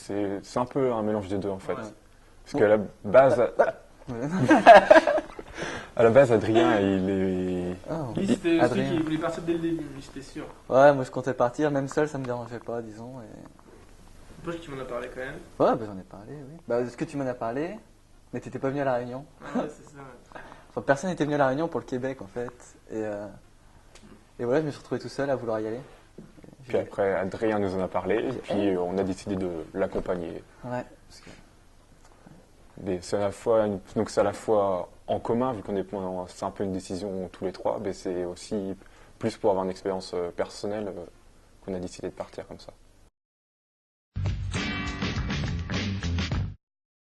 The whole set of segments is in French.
c'est un peu un mélange des deux en fait. Ouais. Parce qu'à la base, à la base, Adrien, il est... Oh. Lui, c'était celui Adrien. qui voulait partir dès le début, lui, c'était sûr. Ouais, moi je comptais partir, même seul ça me dérangeait pas, disons. Et... Moi, tu m'en as parlé quand même. Ouais, bah, j'en ai parlé, oui. Bah, est-ce que tu m'en as parlé? Mais t'étais pas venu à La Réunion. Ah, ouais, c'est ça. Ouais. Enfin, personne n'était venu à La Réunion pour le Québec en fait. Et voilà, je me suis retrouvé tout seul à vouloir y aller. Puis après, Adrien nous en a parlé, et puis on a décidé de l'accompagner. Ouais, parce que... Mais c'est à la fois, donc c'est à la fois en commun, vu qu'on est, c'est un peu une décision tous les trois, mais c'est aussi plus pour avoir une expérience personnelle qu'on a décidé de partir comme ça.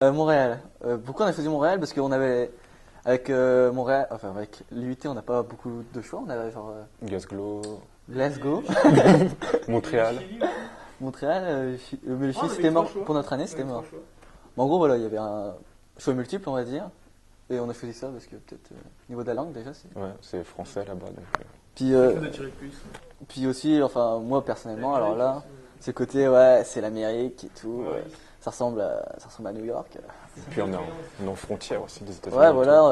Montréal. Pourquoi on a choisi Montréal? Parce qu'on avait, avec Montréal, enfin avec l'UT, on n'a pas beaucoup de choix. On avait genre Glasgow, Glasgow, Montréal. Chili, ouais. Montréal, mais le Chili on avait c'était trois mort. choix. Pour notre année, On c'était avait mort. trois choix. Mais en gros, voilà, il y avait un choix multiple, on va dire. Et on a choisi ça parce que peut-être au niveau de la langue déjà. Ouais, c'est français là-bas. Donc, Puis, Ça nous a tiré plus. puis aussi, enfin moi personnellement, alors là, c'est côté, ouais, c'est l'Amérique et tout. Ouais. Ça ressemble à New York. et puis on est en frontière aussi des États-Unis. Ouais, voilà,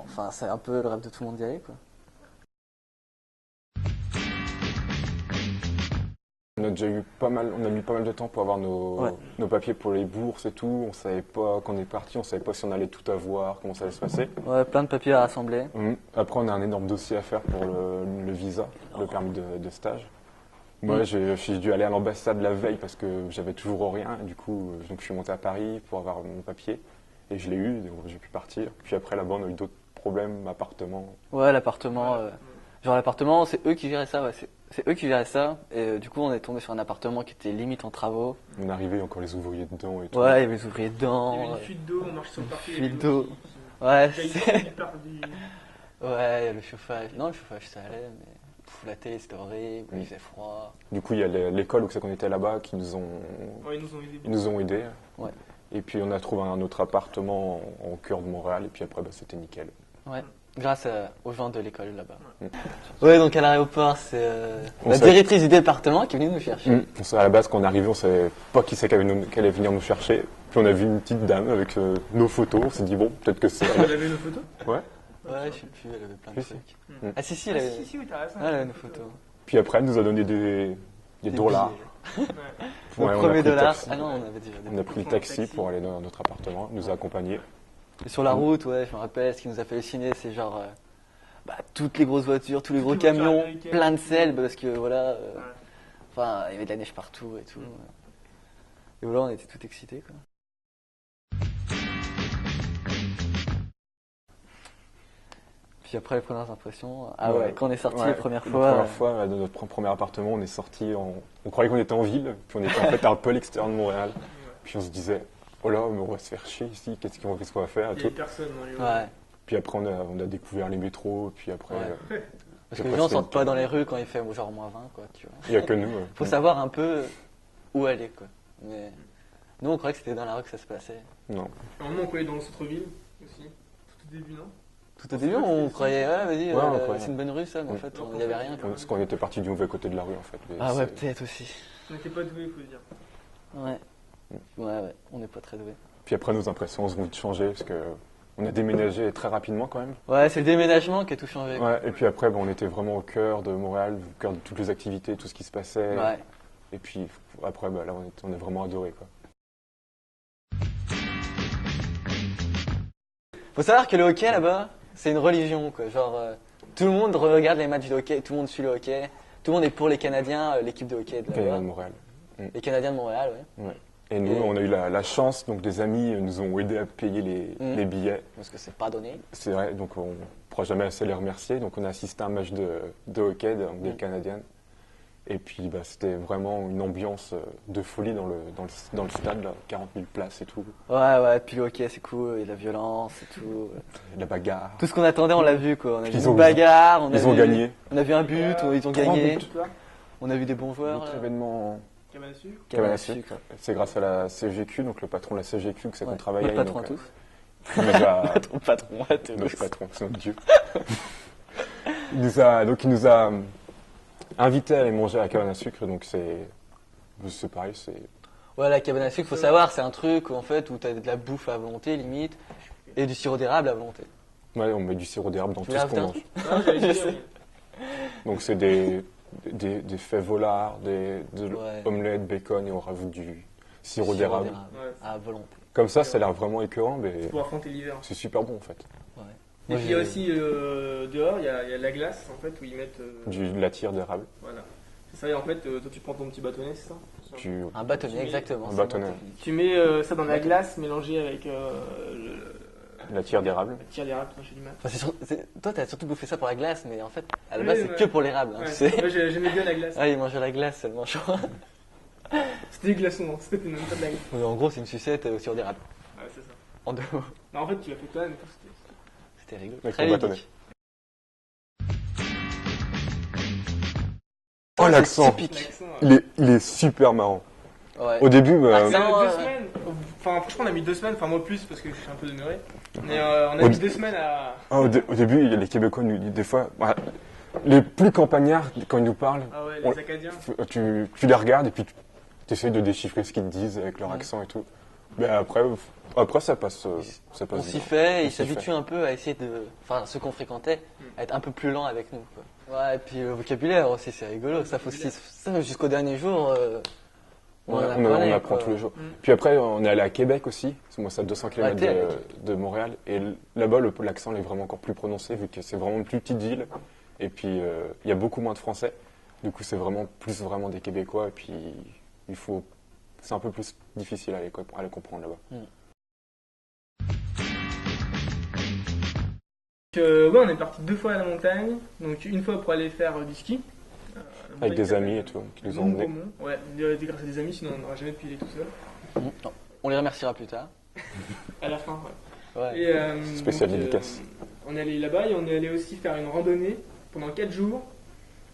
enfin c'est un peu le rêve de tout le monde d'y aller, quoi. On a déjà eu pas mal, on a mis pas mal de temps pour avoir nos papiers pour les bourses et tout. On savait pas, quand on est parti, on savait pas si on allait tout avoir, comment ça allait se passer. Ouais, plein de papiers à rassembler. Après, on a un énorme dossier à faire pour le visa, le permis de stage. Moi, j'ai dû aller à l'ambassade la veille parce que j'avais toujours rien. Et du coup, donc je suis monté à Paris pour avoir mon papier et je l'ai eu, donc j'ai pu partir. Puis après, là-bas, on a eu d'autres problèmes, appartement. Ouais, l'appartement. Genre l'appartement, c'est eux qui géraient ça, ouais. C'est eux qui géraient ça. Et du coup, on est tombé sur un appartement qui était limite en travaux. On est arrivé, encore les ouvriers dedans et tout. Ouais, il y avait les ouvriers Il y dedans. avait une fuite d'eau, on marchait sur le parquet. fuite d'eau. Ouais, c'est... Ouais. Ouais, le chauffage. Non, le chauffage, ça allait, mais... la télé, c'était horrible, il faisait froid. Du coup, il y a l'école où c'est qu'on était là-bas qui nous ont, Ouais, ils nous ont aidés. ils nous ont aidés. Ouais. Et puis, on a trouvé un autre appartement en cœur de Montréal. Et puis après, c'était nickel. Ouais, grâce aux gens de l'école là-bas. Mm. Ouais, donc à l'aéroport, c'est On la savait- directrice du département qui est venue nous chercher. On savait à la base, quand on est arrivé, on savait pas qui c'est qui allait venir nous chercher. Puis on a vu une petite dame avec nos photos. On s'est dit, bon, peut-être que c'est Vous elle. avez nos photos? Ouais. Ouais, je sais plus, elle avait plein de Si, si. trucs. Mm. Ah si, si, elle avait, Si, oui, t'as raison. ah, elle avait nos photos. Puis après, elle nous a donné des dollars. billets. Ouais, Le on a premier pris le dollar. taxi. Ah non, on avait déjà On a pris le taxi pour aller dans notre appartement. Elle nous a accompagnés. Et sur la route, ouais, je me rappelle, ce qui nous a fait halluciner, c'est genre toutes les grosses voitures, tous les gros Toutes les voitures camions, américaines. plein de sel, parce que voilà, Ouais. enfin, il y avait de la neige partout et tout. Et voilà, on était tout excités, quoi. Puis après, les premières impressions, ah ouais, quand on est sorti la première fois. La première fois, de notre premier appartement, on est sorti, on croyait qu'on était en ville, puis on était en fait un peu à l'extérieur de Montréal. Puis on se disait, oh là, mais on va se faire chier ici, qu'est-ce qu'on va faire et Il y tout. avait personne dans les rues. Ouais, Puis après, on a découvert les métros, puis après, Ouais. parce que Après, les gens c'était sortent pas dans les rues quand il fait genre -20, quoi, tu vois. il n'y a que nous. Faut savoir un peu où aller, quoi. Mais nous, on croyait que c'était dans la rue que ça se passait. Non. À un moment, on croyait dans le centre-ville aussi. Tout au début, non? Tout au début, on croyait, ouais, vas-y, Ouais, on croyait. c'est une bonne rue, ça, mais en fait, il y avait rien, quoi. Parce qu'on était parti du mauvais côté de la rue, en fait. Mais Ah ouais, c'est- peut-être aussi. On n'était pas doués, faut dire. Ouais. Ouais, on n'est pas très doués. Puis après, nos impressions ont vite changé, parce que on a déménagé très rapidement quand même. Ouais, c'est le déménagement qui a tout changé. Ouais, et puis après, on était vraiment au cœur de Montréal, au cœur de toutes les activités, tout ce qui se passait. Ouais. Et puis après, là, on est vraiment adoré, quoi. Faut savoir que le hockey là-bas, c'est une religion, quoi. Genre, tout le monde regarde les matchs de hockey, tout le monde suit le hockey, tout le monde est pour les Canadiens, l'équipe de hockey de Canadien de là-bas. Montréal. Les Canadiens de Montréal, ouais. Ouais. Et nous, Et- on a eu la chance, donc des amis nous ont aidés à payer les billets. Parce que c'est pas donné. C'est vrai, donc on ne pourra jamais assez les remercier. Donc on a assisté à un match de hockey des Canadiens. Et puis c'était vraiment une ambiance de folie dans le stade, là, 40 000 places et tout. Ouais, puis le hockey, c'est cool, il y a de la violence et tout. La bagarre. Tout ce qu'on attendait, on l'a vu, quoi. On a vu Ils une ont- bagarre, ils ont gagné. On a vu un but, ils ont 3 gagné. buts. Toi, On a vu des bons joueurs. Notre là. événement cabane à sucre. Cabane à sucre. C'est grâce à la CGQ, donc le patron de la CGQ, que c'est qu'on Ouais, travaille notre avec. patron à donc, tous. il nous a- Patron à tous. notre patron, c'est notre dieu. il nous a invités à aller manger à la cabane à sucre, donc c'est pareil, Ouais, la cabane à sucre, faut savoir, c'est un truc en fait où t'as de la bouffe à volonté limite et du sirop d'érable à volonté. Ouais, on met du sirop d'érable dans Tu tout ce veux qu'on rajouter mange. Ah, j'allais Je dire, sais. Donc c'est des fèves volards, de Ouais. omelettes, bacon et on rajoute du sirop Sirop d'érable. Ouais, à volonté. Comme ça a l'air vraiment écœurant, mais pour affronter l'hiver. c'est super bon en fait. Ouais. Et Moi, puis il y a j'ai- aussi dehors, il y a la glace en fait où ils mettent. De la tire d'érable. Voilà. C'est ça, et en fait, toi tu prends ton petit bâtonnet, c'est ça? Tu... Un bâtonnet, Tu- exactement. un c'est bâtonnet. bon technique. Tu mets ça dans la glace mélangée avec La tire d'érable. la tire d'érable, j'ai du mal. Enfin, toi, t'as surtout bouffé ça pour la glace, mais en fait, à la Oui, base, ouais. c'est que pour l'érable. Hein, Ouais, tu sais. moi j'aimais bien la glace. Ah, il mangeait la glace seulement chaud. C'était des glaçons, hein, c'était même pas de la glace. Mais en gros, c'est une sucette au sirop d'érable. Ouais, c'est ça. En deux mots. Non, en fait, tu l'as fait toi-même, C'était rigolo. Avec Très ton bâtonnet. ludique. Oh C'est l'accent typique. L'accent, il est super marrant. Ouais. Au début, On a Accent, mis 2 ouais. semaines. Enfin, franchement, on a mis 2 semaines. Enfin, moi plus parce que je suis un peu demeuré. Mais on a Au mis dé- 2 semaines à. au début, il y a les Québécois, des fois, ouais, les plus campagnards, quand ils nous parlent, Ah ouais, On- les Acadiens. tu les regardes et puis tu essayes de déchiffrer ce qu'ils te disent avec leur accent et tout. Mais après ça passe On bien. s'y fait, On ils s'y s'habituent fait. un peu à essayer de. Enfin, ceux qu'on fréquentait, à être un peu plus lents avec nous. Quoi. Ouais, et puis le vocabulaire aussi, c'est rigolo. Ça, faut aussi, ça jusqu'au dernier jour. Ouais, en on apprenait, apprend quoi. tous les jours. Mm. Puis après, on est allé à Québec aussi. Moi, c'est à 200 km t'es allé. de Montréal. Et là-bas, l'accent est vraiment encore plus prononcé vu que c'est vraiment une plus petite ville. Et puis, il y a beaucoup moins de Français. Du coup, c'est vraiment plus vraiment des Québécois. Et puis, c'est un peu plus difficile à les comprendre là-bas. Ouais, on est parti 2 fois à la montagne. Donc, une fois pour aller faire du ski. La Avec montagne des s'appelle amis et tout, qui nous ont Mont emmenés. Bromont. Ouais, grâce à des amis, sinon on n'aurait jamais pu y aller tout seul. Non. On les remerciera plus tard. À la fin, ouais. Ouais. Et, Spécial donc, dédicace. on est allé là-bas et on est allé aussi faire une randonnée pendant 4 jours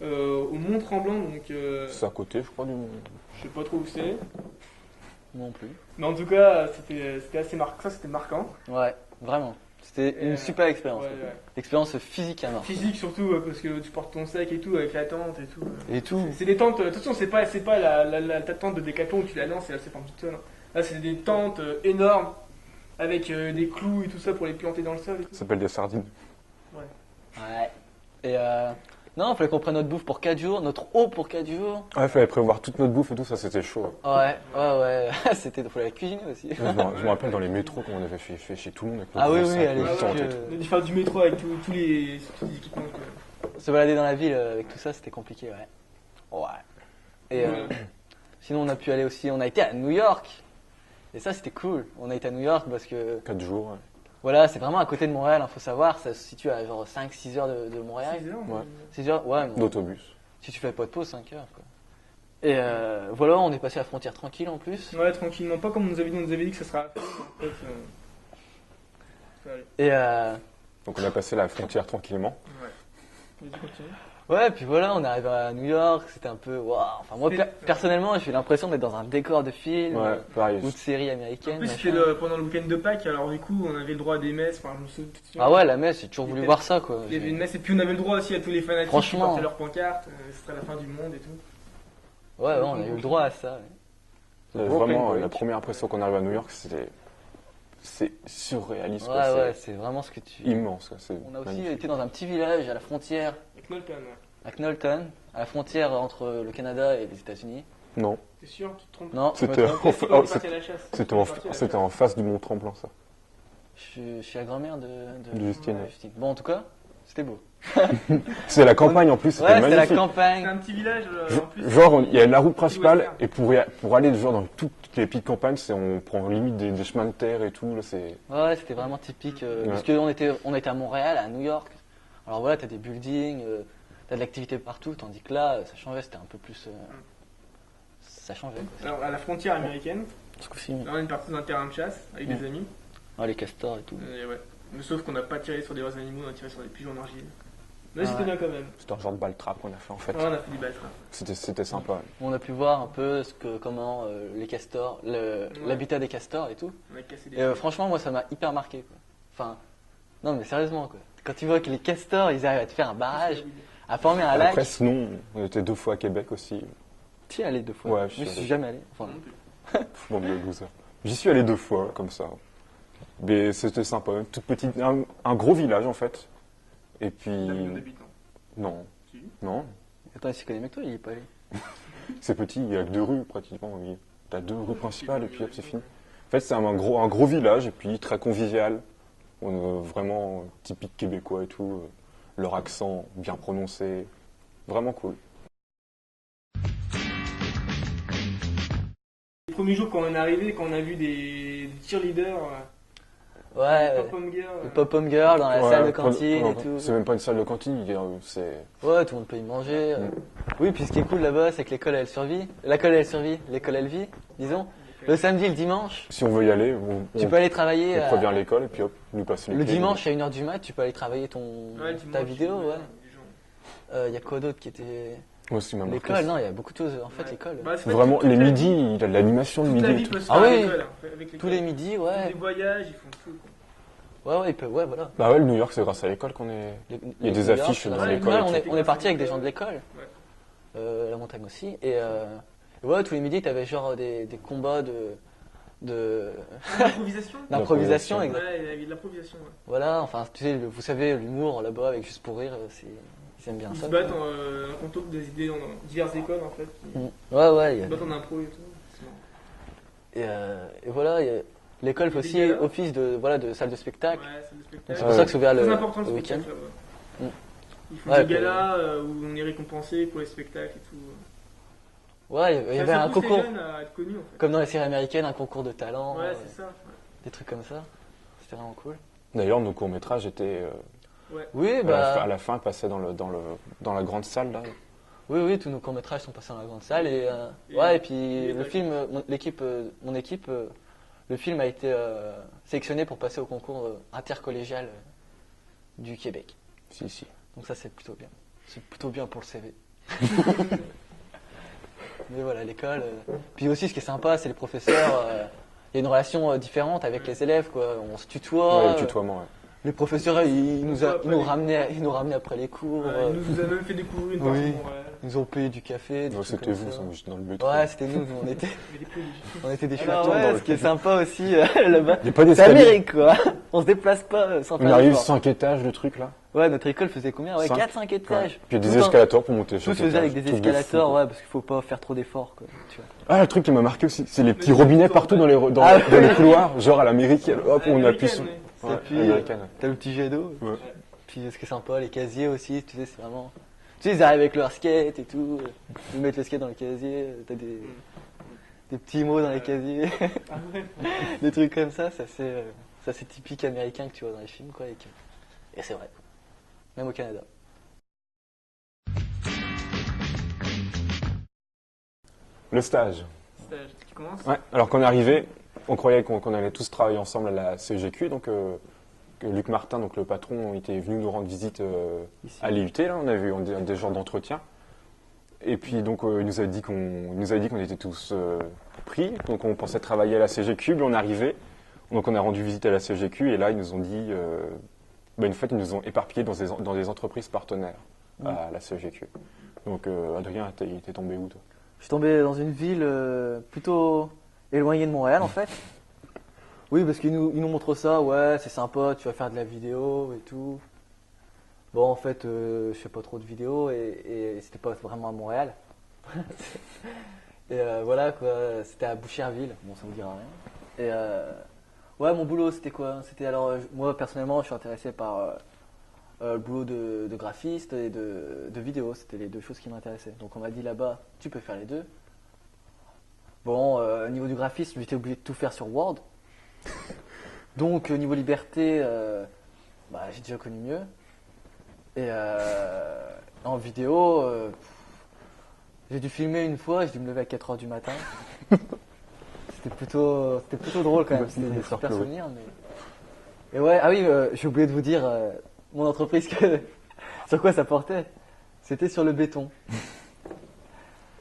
au Mont Tremblant. Donc, C'est à côté, je crois, du monde. je sais pas trop où c'est. Non plus. Mais en tout cas, c'était assez marquant. Ça, c'était marquant. Ouais, vraiment. C'était une super expérience. Ouais, quoi. ouais. Expérience physique à mort. Physique surtout, parce que tu portes ton sac et tout, avec la tente et tout. Et tout. C'est des tentes, attention, c'est pas ta tente de Décathlon où tu la lances et elle se forme toute seule. Hein. Là, c'est des tentes énormes avec des clous et tout ça pour les planter dans le sol. Et tout. Ça s'appelle des sardines. Ouais. Et non, il fallait qu'on prenne notre bouffe pour 4 jours, notre eau pour 4 jours. Ouais, il fallait prévoir toute notre bouffe et tout, ça c'était chaud. Ouais. C'était, il fallait la cuisiner aussi. Je me rappelle dans les métros qu'on avait fait chez tout le monde avec le Ah oui, gros oui, sac, allez, le ouais, tente que- et tout. On a dû faire du métro avec tous les équipements. Se balader dans la ville avec tout ça, c'était compliqué, ouais. Ouais. Et sinon, on a pu aller aussi, on a été à New York. Et ça, c'était cool. On a été à New York parce que, 4 jours. Ouais. voilà, c'est vraiment à côté de Montréal, il faut savoir. Ça se situe à genre 5-6 heures de Montréal. 6 heures, Ouais. 6 heures, ouais. Bon, D'autobus. si tu fais pas de pause, 5 heures, quoi. Et voilà, on est passé à la frontière tranquille en plus. Ouais, tranquillement. Pas comme on nous avait dit que ça sera. En fait, ça allait. Et Donc on a passé la frontière tranquillement. Ouais. Vas-y, continue. ouais, puis voilà, on est arrivé à New York, c'était un peu waouh. Enfin, moi, C'était- personnellement, j'ai l'impression d'être dans un décor de film Ouais, pareil. ou de série En américaine. plus, machin. c'était pendant le week-end de Pâques, alors du coup, on avait le droit à des messes. Enfin, je me souviens- Ah ouais, la messe, j'ai toujours Il voulu était- voir ça, quoi. Il y avait une messe et puis on avait le droit aussi à tous les fanatiques qui Franchement. portaient leurs pancartes. Ce serait la fin du monde et tout. Ouais, on a eu le droit à ça. ouais. Vraiment, Break. la première impression qu'on arrive à New York, c'est surréaliste. Ouais, quoi. ouais, C'est c'est vraiment ce que tu. immense. Quoi. C'est On a aussi magnifique. été dans un petit village à la frontière, Avec Knowlton, ouais. à Knowlton, à la frontière entre le Canada et les États-Unis. Non, T'es sûr? Tu te trompes? Non, je me c'était trompe. C'est quand on est parti à la chasse. c'était On en, est parti à la c'était chasse. en face du Mont Tremblant, ça. Je suis la grand-mère de Justine. ouais, Justine. Bon, en tout cas, c'était beau. C'est la campagne en plus, c'était Ouais, c'était la magnifique. C'est campagne. un petit village en plus. Genre, il y a la route principale western. et pour aller genre, dans toutes les petites campagnes, on prend limite des chemins de terre et tout. Là, c'est Ouais, c'était vraiment typique. Ouais. Parce qu'on était à Montréal, à New York. Alors voilà, t'as des buildings, t'as de l'activité partout, tandis que là, ça changeait, c'était un peu plus. Ça changeait. Quoi. Alors, à la frontière américaine, Ce coup-ci. là, on est parti dans un terrain de chasse avec des amis. Ah, les castors et tout. Et ouais. Mais sauf qu'on n'a pas tiré sur des vrais animaux, on a tiré sur des pigeons en argile. Mais Ah c'était ouais. bien quand même. c'était un genre de baltrap qu'on a fait en fait. Ouais, on a fait du battre. C'était sympa. On a pu voir un peu comment les castors, l'habitat des castors et tout. On a cassé des. Et franchement, moi, ça m'a hyper marqué. Quoi. Enfin, non, mais sérieusement, quoi. Quand tu vois que les castors, ils arrivent à te faire un barrage, à former un lac. Après, sinon, on était 2 fois à Québec aussi. Tu y es allé 2 fois. Ouais, je je suis suis allé. jamais allé. Enfin, Non plus. Bande de losers. J'y suis allé 2 fois, comme ça. Mais c'était sympa, toute petite, un gros village en fait. Et puis... T'as millions d'habitants. Non, Si. non, Attends, il s'y connaît mieux que toi, il y est pas allé. c'est petit, il y a que 2 rues pratiquement. Oui. T'as 2 rues principales et puis hop, c'est fini. En fait, c'est un gros village et puis très convivial. On est vraiment typique québécois et tout. Leur accent bien prononcé. Vraiment cool. Les premiers jours quand on est arrivé, quand on a vu des cheerleaders, Ouais, pop-home girl, le pop-home girl dans la Ouais, salle de cantine ouais, et tout. c'est même pas une salle de cantine, c'est... Ouais, tout le monde peut y manger. Oui, puis ce qui est cool là-bas, c'est que l'école elle survit. L'école elle survit, l'école elle vit, disons. Le samedi et le dimanche, Si on veut y aller, tu peux aller travailler. on prévient l'école et puis hop, nous passer les Le clés. dimanche à 1h du mat, tu peux aller travailler ouais, le ta dimanche, vidéo, ouais. les gens. Y a quoi d'autre qui était. Moi aussi, ma marque. L'école, non, il y a beaucoup de choses. En fait, Ouais. l'école. Bah, c'est Vraiment, toute les la midis, vie- il a de l'animation le toute la midi. vie et tout. peut se Ah faire à oui. l'école, hein, avec l'école. Tous les midis, Ils font ouais. des voyages, ils font tout. Quoi. Ouais, ouais, voilà. Bah ouais, le New York, c'est grâce à l'école qu'on est... Il y a des affiches dans l'école et On tout. est parti avec des gens de l'école. Ouais. La montagne aussi. Et ouais, tous les midis, t'avais genre des combats L'improvisation d'improvisation. Exact. Ouais, il y avait de l'improvisation. Ouais. Voilà, enfin, tu sais, vous savez, l'humour là-bas avec Juste pour rire, ils aiment bien Ils ça. se battent en contour des idées dans diverses écoles en fait. Ouais, ouais. Ils se battent en impro et tout. C'est marrant. Et voilà, l'école fait aussi office de salle de spectacle. Ouais, c'est le Donc spectacle. c'est pour ça que c'est ouvert C'est le important le week-end. spectacle. Mm. Ils font Ouais, des galas où on est récompensé pour les spectacles et tout. Ouais, il y avait un concours, Les jeunes à être connus en fait. comme dans les séries américaines, un concours de talent, Ouais, c'est ça. des trucs comme ça. C'était vraiment cool. D'ailleurs, nos courts-métrages étaient... Ouais. Oui, à la fin, passaient dans la grande salle, là. oui, tous nos courts-métrages sont passés dans la grande salle et puis le film, mon équipe, le film a été sélectionné pour passer au concours intercollégial du Québec. Si. Donc ça c'est plutôt bien. C'est plutôt bien pour le CV. Mais voilà, l'école. Puis aussi ce qui est sympa, c'est les professeurs. Il y a une relation différente avec les élèves, quoi. On se tutoie. Ouais, le tutoiement, ouais. Les professeurs, ils nous ramenaient après les cours. Ouais, il nous a même fait découvrir une Oui. partie. Ouais. Ils nous ont payé du café. Des Ouais, trucs c'était comme vous, ça. j'étais dans le métro. Ouais, c'était nous, on était, Mais les plus on était des Alors, chatons. ouais, Ce qui est sympa aussi là-bas, Il n'y a pas c'est d'escalier. Amérique, quoi. On se déplace pas sans On faire arrive d'effort. 5 étages, le truc, là. Ouais, notre école faisait combien? Ouais, 5. 4-5 étages. Puis il y a des Tout en- escalators pour monter Tout chaque se faisait avec étage, des truc de escalators, fou. ouais, parce qu'il faut pas faire trop d'efforts, quoi. Tu vois. Ah, le truc qui m'a marqué aussi, c'est les petits Mais robinets c'est partout tout, dans Ah, les couloirs, genre à l'américaine. Hop, on appuie sur... Américaine, Ouais, Et puis, américaine. t'as le petit jet d'eau. Ouais. Puis ce qui est sympa, les casiers aussi, tu sais, c'est vraiment. Tu sais, ils arrivent avec leur skate et tout. Ils mettent le skate dans le casier. T'as des petits mots dans les casiers. Ah ouais. Des trucs comme ça, c'est typique américain que tu vois dans les films, quoi. Et c'est vrai, quoi. Même au Canada. Le stage. Stage. Tu commences Ouais, alors quand on est arrivé, on croyait qu'on allait tous travailler ensemble à la CGQ, donc que Luc Martin, donc le patron, était venu nous rendre visite Ici. à l'IUT, là, on avait eu des genres d'entretien. Et puis donc il nous a dit qu'on était tous pris, donc on pensait travailler à la CGQ, puis on est arrivé, donc on a rendu visite à la CGQ, et là ils nous ont dit, une fois ils nous ont éparpillés dans des entreprises partenaires à la CGQ. Donc Adrien, t'es tombé où toi? Je suis tombé dans une ville plutôt éloignée de Montréal, en fait. Oui, parce qu'ils nous montrent ça, ouais, c'est sympa, tu vas faire de la vidéo et tout. Bon, en fait, je fais pas trop de vidéos et c'était pas vraiment à Montréal. Et voilà, quoi, c'était à Boucherville, bon, ça vous dira rien. Et ouais, mon boulot, c'était quoi? C'était alors, moi, personnellement, je suis intéressé par le boulot de graphiste et de vidéo, c'était les deux choses qui m'intéressaient. Donc on m'a dit là-bas, tu peux faire les deux. Bon, au niveau du graphisme, j'étais obligé de tout faire sur Word. Donc au niveau liberté, j'ai déjà connu mieux. Et en vidéo, j'ai dû filmer une fois, j'ai dû me lever à 4h du matin. C'était plutôt drôle quand même, c'était des super souvenirs. Mais... Et ouais, ah oui, j'ai oublié de vous dire, mon entreprise, sur quoi ça portait. C'était sur le béton.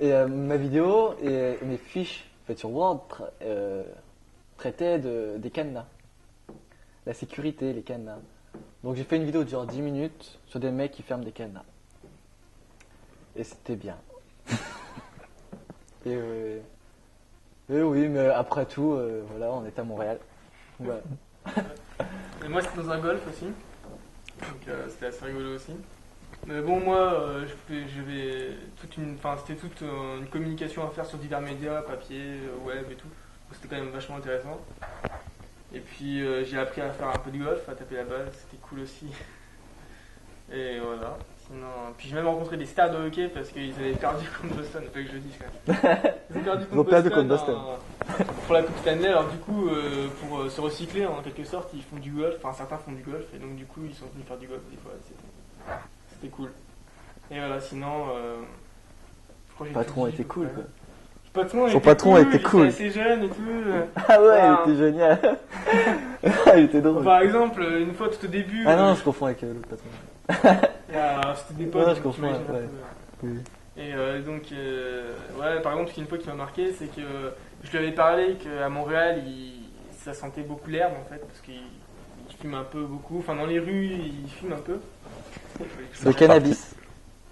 Et ma vidéo et mes fiches faites sur Word traitaient des cadenas. La sécurité, les cadenas. Donc j'ai fait une vidéo de genre 10 minutes sur des mecs qui ferment des cadenas. Et c'était bien. Et Et oui, mais après tout, voilà, on est à Montréal. Voilà. Et moi, c'était dans un golf aussi. Donc, c'était assez rigolo aussi. Mais bon, moi, c'était toute une communication à faire sur divers médias, papier, web et tout. Donc, c'était quand même vachement intéressant. Et puis, j'ai appris à faire un peu de golf, à taper la balle. C'était cool aussi. Et voilà. Sinon, puis j'ai même rencontré des stars de hockey parce qu'ils avaient perdu contre Boston, pas que je le dise quand même. Ils ont perdu contre Boston. Pour la Coupe Stanley, alors du coup, pour se recycler en quelque sorte, ils font du golf, enfin certains font du golf, et donc du coup ils sont venus faire du golf des fois, c'était cool. Et voilà, sinon, je crois que j'ai Patron tout dit, était cool quoi. Son patron était cool. Il était assez jeune et tout. Ah ouais, il était génial. Il était drôle. Par exemple, une fois tout au début. Ah non, je confonds avec l'autre patron. C'était des potes. Ouais, je confonds, ouais. Oui. Et donc, ouais, par exemple, ce qui une fois qui m'a marqué, c'est que je lui avais parlé qu'à Montréal, ça sentait beaucoup l'herbe en fait, parce qu'il fume un peu beaucoup. Enfin, dans les rues, il fume un peu. Le cannabis.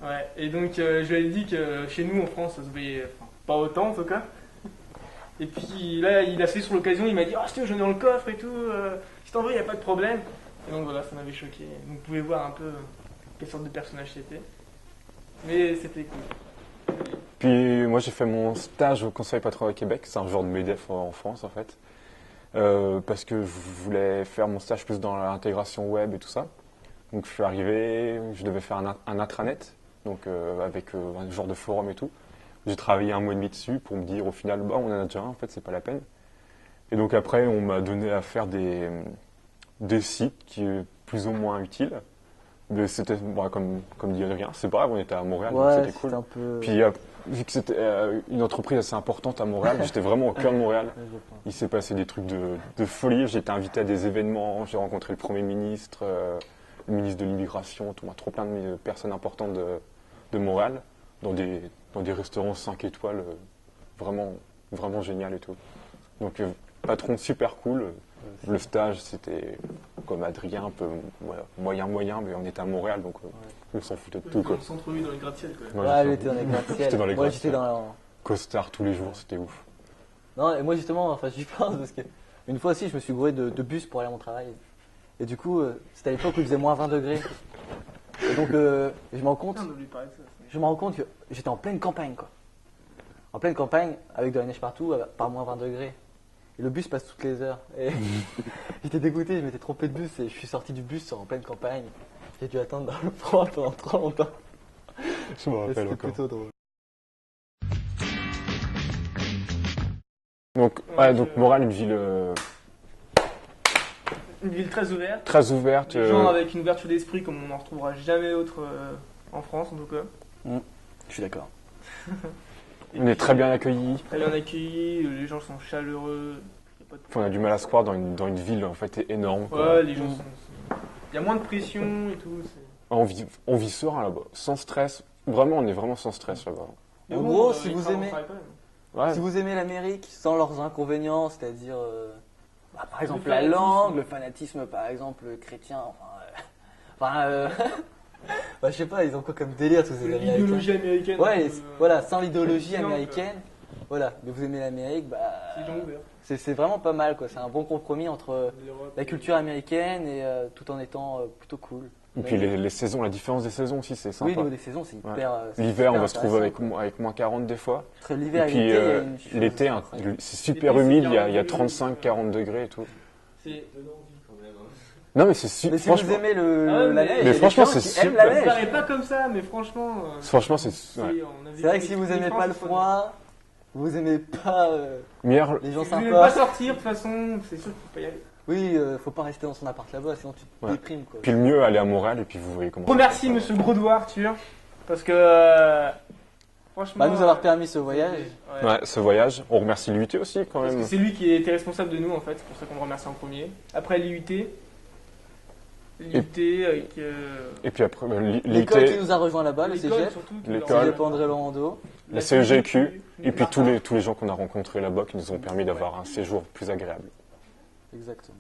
Ouais, et donc je lui ai dit que chez nous en France, ça se voyait pas autant en tout cas. Et puis là, il a fait sur l'occasion, il m'a dit: ah, je n'ai dans le coffre et tout, si t'en veux, il n'y a pas de problème. Et donc voilà, ça m'avait choqué. Donc vous pouvez voir un peu quelle sorte de personnage c'était. Mais c'était cool. Puis moi j'ai fait mon stage au Conseil pastoral Québec, c'est un genre de MEDEF en France en fait. Parce que je voulais faire mon stage plus dans l'intégration web et tout ça. Donc je suis arrivé, je devais faire un intranet, donc avec un genre de forum et tout. J'ai travaillé 1 mois et demi dessus pour me dire au final, bah on en a déjà un, en fait c'est pas la peine. Et donc après on m'a donné à faire des sites qui est plus ou moins utiles. Mais c'était comme dit Adrien, c'est pas grave, on était à Montréal, ouais, donc c'était cool. Un peu... Puis vu que c'était une entreprise assez importante à Montréal, j'étais vraiment au cœur de Montréal. Il s'est passé des trucs de folie, j'ai été invité à des événements, j'ai rencontré le Premier ministre, le ministre de l'immigration, trop plein de personnes importantes de Montréal, dans des restaurants 5 étoiles, vraiment, vraiment génial et tout. Donc patron super cool. Le stage, c'était comme Adrien, un peu moyen, mais on était à Montréal, donc on s'en foutait de tout. Dans le centre-ville, dans les gratte-ciel. Ouais, j'étais dans les gratte-ciel. J'étais dans les moi, j'étais dans... Costard tous les jours, c'était ouf. Non, et moi justement, enfin, j'y pense parce que une fois aussi, je me suis gouré de bus pour aller à mon travail. Et du coup, c'était à l'époque où il faisait moins 20 degrés. Et donc, je me rends compte que j'étais en pleine campagne, quoi. En pleine campagne, avec de la neige partout, par moins 20 degrés. Et le bus passe toutes les heures. Et j'étais dégoûté, je m'étais trompé de bus et je suis sorti du bus en pleine campagne. J'ai dû attendre dans le froid pendant trop longtemps. Je me rappelle encore. C'était plutôt drôle. Donc, donc Montréal, une ville très ouverte. Très ouverte. Des gens avec une ouverture d'esprit comme on n'en retrouvera jamais autre en France en tout cas. Je suis d'accord. On est très bien accueillis. Très bien accueillis, les gens sont chaleureux. On a du mal à se croire dans une ville en fait énorme. Ouais, les gens sont... Il y a moins de pression et tout. On vit serein là-bas, sans stress. Vraiment, on est vraiment sans stress là-bas. En gros, si vous aimez l'Amérique sans leurs inconvénients, c'est-à-dire par exemple la langue, le fanatisme par exemple chrétien, je sais pas, ils ont quoi comme délire tous ces Américains. L'idéologie américaine. Ouais, voilà, sans l'idéologie américaine. Voilà, mais vous aimez l'Amérique, c'est vraiment pas mal quoi. C'est un bon compromis entre la culture américaine et tout en étant plutôt cool. Et puis les saisons, la différence des saisons aussi, c'est sympa. Oui, au niveau des saisons, c'est hyper. L'hiver, on va se trouver avec moins 40 des fois. Entre l'hiver et l'été, c'est super humide, il y a 35-40 degrés et tout. C'est de l'envie quand même. Non, mais c'est super. Mais si vous aimez la neige, mais franchement, c'est super. Ça paraît pas comme ça, mais franchement. Franchement, c'est. C'est vrai que si vous aimez pas le froid, vous aimez pas les gens sympas. Vous aimez pas sortir, de toute façon, c'est sûr qu'il faut pas y aller. Oui, faut pas rester dans son appart là-bas, sinon tu te déprimes quoi. Puis le mieux, aller à Montréal et puis vous voyez comment. Remercie Monsieur Brodois, Arthur, parce que franchement. Nous avoir permis ce voyage. Ouais, ce voyage. On remercie l'UT aussi quand même. Parce que c'est lui qui était responsable de nous en fait, c'est pour ça qu'on le remercie en premier. Après l'UT. Avec. Et puis après, l'école qui nous a rejoint là-bas, le Cégep, l'école, André Laurando, la CEGQ, et puis tous les gens qu'on a rencontrés là-bas qui nous ont permis d'avoir un séjour plus agréable. Exactement.